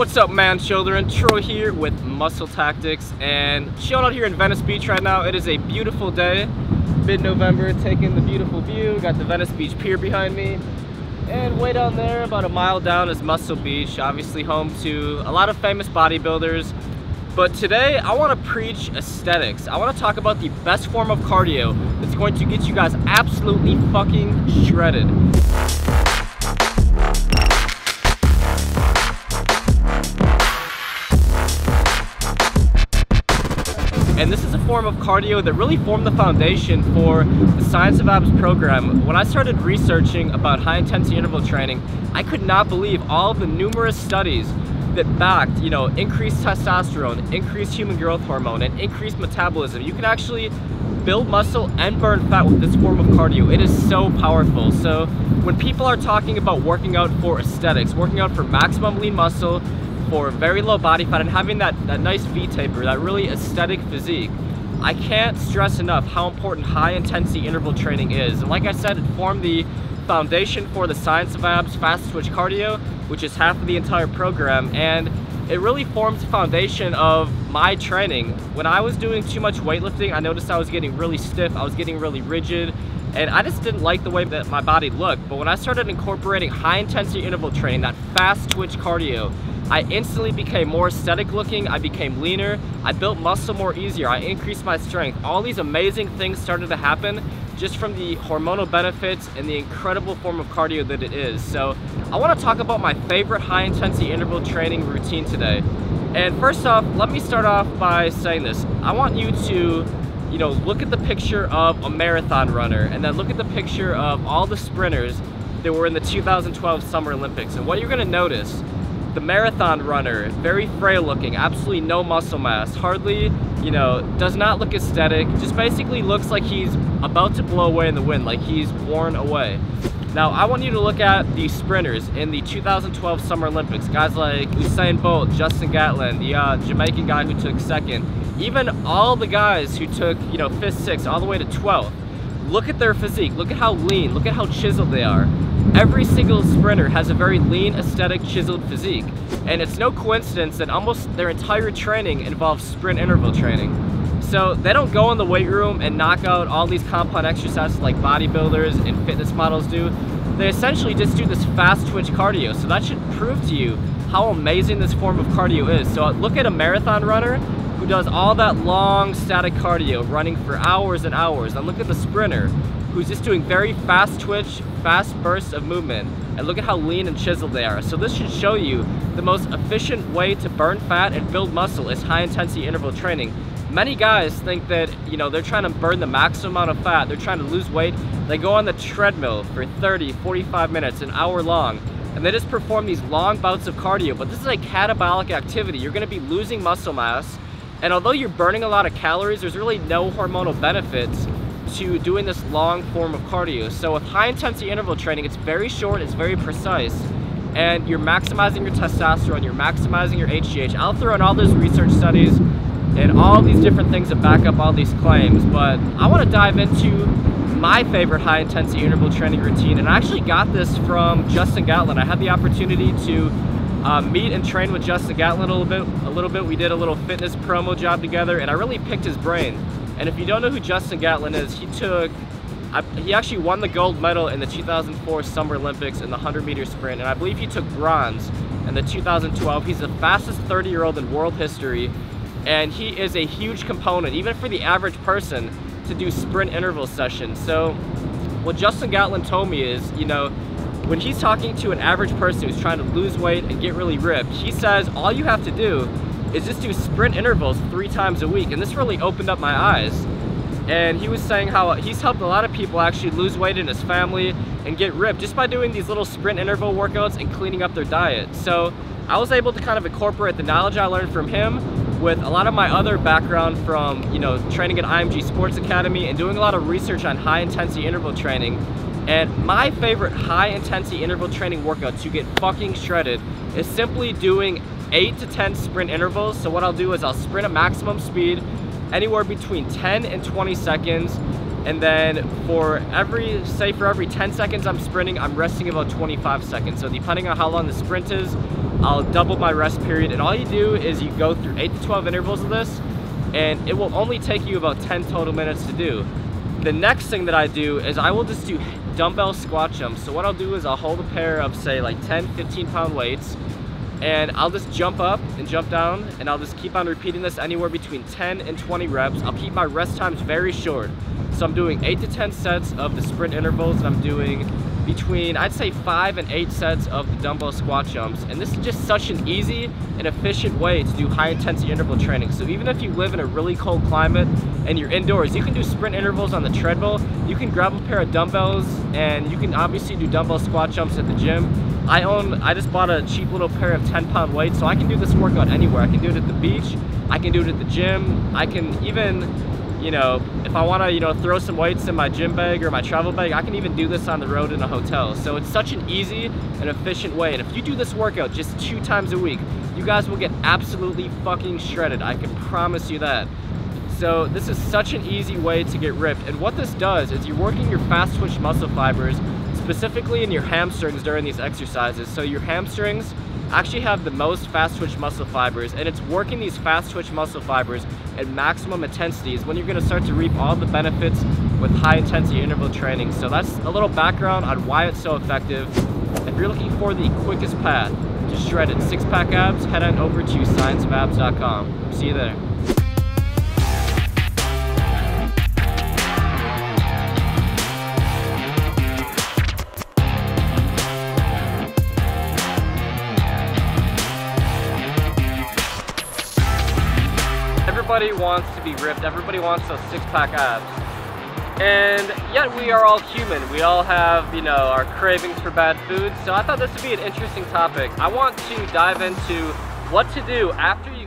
What's up, man children? Troy here with Muscle Tactics, and chilling out here in Venice Beach right now. It is a beautiful day, mid-November, taking the beautiful view. Got the Venice Beach Pier behind me, and way down there, about a mile down, is Muscle Beach, obviously home to a lot of famous bodybuilders. But today, I want to preach aesthetics. I want to talk about the best form of cardio that's going to get you guys absolutely fucking shredded. And this is a form of cardio that really formed the foundation for the Science of Abs program. When I started researching about high intensity interval training, I could not believe all of the numerous studies that backed, increased testosterone, increased human growth hormone, and increased metabolism. You can actually build muscle and burn fat with this form of cardio. It is so powerful. So when people are talking about working out for aesthetics, working out for maximum lean muscle, for very low body fat, and having that nice V-taper, that really aesthetic physique, I can't stress enough how important high intensity interval training is. And like I said, it formed the foundation for the Science of Abs fast twitch cardio, which is half of the entire program, and it really forms the foundation of my training. When I was doing too much weightlifting, I noticed I was getting really stiff, I was getting really rigid, and I just didn't like the way that my body looked. But when I started incorporating high intensity interval training, that fast twitch cardio, I instantly became more aesthetic looking, I became leaner, I built muscle more easier, I increased my strength. All these amazing things started to happen just from the hormonal benefits and the incredible form of cardio that it is. So I want to talk about my favorite high intensity interval training routine today. And first off, let me start off by saying this. I want you to look at the picture of a marathon runner, and then look at the picture of all the sprinters that were in the 2012 Summer Olympics. And what you're going to notice, the marathon runner, very frail looking, absolutely no muscle mass, hardly, does not look aesthetic, just basically looks like he's about to blow away in the wind, like he's worn away. Now, I want you to look at the sprinters in the 2012 Summer Olympics, guys like Usain Bolt, Justin Gatlin, the Jamaican guy who took second, even all the guys who took, 5th, 6th, all the way to 12th. Look at their physique, look at how lean, look at how chiseled they are. Every single sprinter has a very lean, aesthetic, chiseled physique. And it's no coincidence that almost their entire training involves sprint interval training. So they don't go in the weight room and knock out all these compound exercises like bodybuilders and fitness models do. They essentially just do this fast twitch cardio. So that should prove to you how amazing this form of cardio is. So look at a marathon runner who does all that long static cardio, running for hours and hours. And look at the sprinter who's just doing very fast twitch, fast bursts of movement. And look at how lean and chiseled they are. So this should show you the most efficient way to burn fat and build muscle is high intensity interval training. Many guys think that, they're trying to burn the maximum amount of fat, they're trying to lose weight. They go on the treadmill for 30, 45 minutes, an hour long, and they just perform these long bouts of cardio. But this is a catabolic activity. You're gonna be losing muscle mass, and although you're burning a lot of calories, there's really no hormonal benefits to doing this long form of cardio. So with high intensity interval training, it's very short, it's very precise, and you're maximizing your testosterone, you're maximizing your HGH. I'll throw in all those research studies and all these different things that back up all these claims, but I want to dive into my favorite high intensity interval training routine. And I actually got this from Justin Gatlin. I had the opportunity to meet and train with Justin Gatlin a little bit. We did a little fitness promo job together, and I really picked his brain. And if you don't know who Justin Gatlin is, he actually won the gold medal in the 2004 Summer Olympics in the 100-meter sprint, and I believe he took bronze in the 2012. He's the fastest 30-year-old in world history, and he is a huge component, even for the average person, to do sprint interval sessions. So what Justin Gatlin told me is, when he's talking to an average person who's trying to lose weight and get really ripped, he says all you have to do is just do sprint intervals 3 times a week. And this really opened up my eyes. And he was saying how he's helped a lot of people actually lose weight in his family and get ripped just by doing these little sprint interval workouts and cleaning up their diet. So I was able to kind of incorporate the knowledge I learned from him with a lot of my other background from, training at IMG Sports Academy and doing a lot of research on high intensity interval training. And my favorite high intensity interval training workout to get fucking shredded is simply doing 8 to 10 sprint intervals. So what I'll do is I'll sprint at maximum speed, anywhere between 10 and 20 seconds. And then for every 10 seconds I'm sprinting, I'm resting about 25 seconds. So depending on how long the sprint is, I'll double my rest period, and all you do is you go through 8 to 12 intervals of this, and it will only take you about 10 total minutes to do. The next thing that I do is I will just do dumbbell squat jumps. So what I'll do is I'll hold a pair of, say, like 10, 15-pound weights, and I'll just jump up and jump down, and I'll just keep on repeating this anywhere between 10 and 20 reps. I'll keep my rest times very short. So I'm doing 8 to 10 sets of the sprint intervals, and I'm doing between, I'd say, 5 and 8 sets of the dumbbell squat jumps. And this is just such an easy and efficient way to do high intensity interval training. So even if you live in a really cold climate and you're indoors, you can do sprint intervals on the treadmill. You can grab a pair of dumbbells, and you can obviously do dumbbell squat jumps at the gym. I just bought a cheap little pair of 10-pound weights, so I can do this workout anywhere. I can do it at the beach, I can do it at the gym, I can even, you know, if I want to, you know, throw some weights in my gym bag or my travel bag, I can even do this on the road in a hotel. So it's such an easy and efficient way. And if you do this workout just 2 times a week, you guys will get absolutely fucking shredded. I can promise you that. So this is such an easy way to get ripped. And what this does is you're working your fast twitch muscle fibers, specifically in your hamstrings during these exercises. So your hamstrings actually have the most fast twitch muscle fibers, and it's working these fast twitch muscle fibers at maximum intensities when you're going to start to reap all the benefits with high intensity interval training. So that's a little background on why it's so effective. If you're looking for the quickest path to shredded 6-pack abs, head on over to scienceofabs.com. See you there. Everybody wants to be ripped, everybody wants those 6-pack abs. And yet we are all human. We all have, you know, our cravings for bad food. So I thought this would be an interesting topic. I want to dive into what to do after you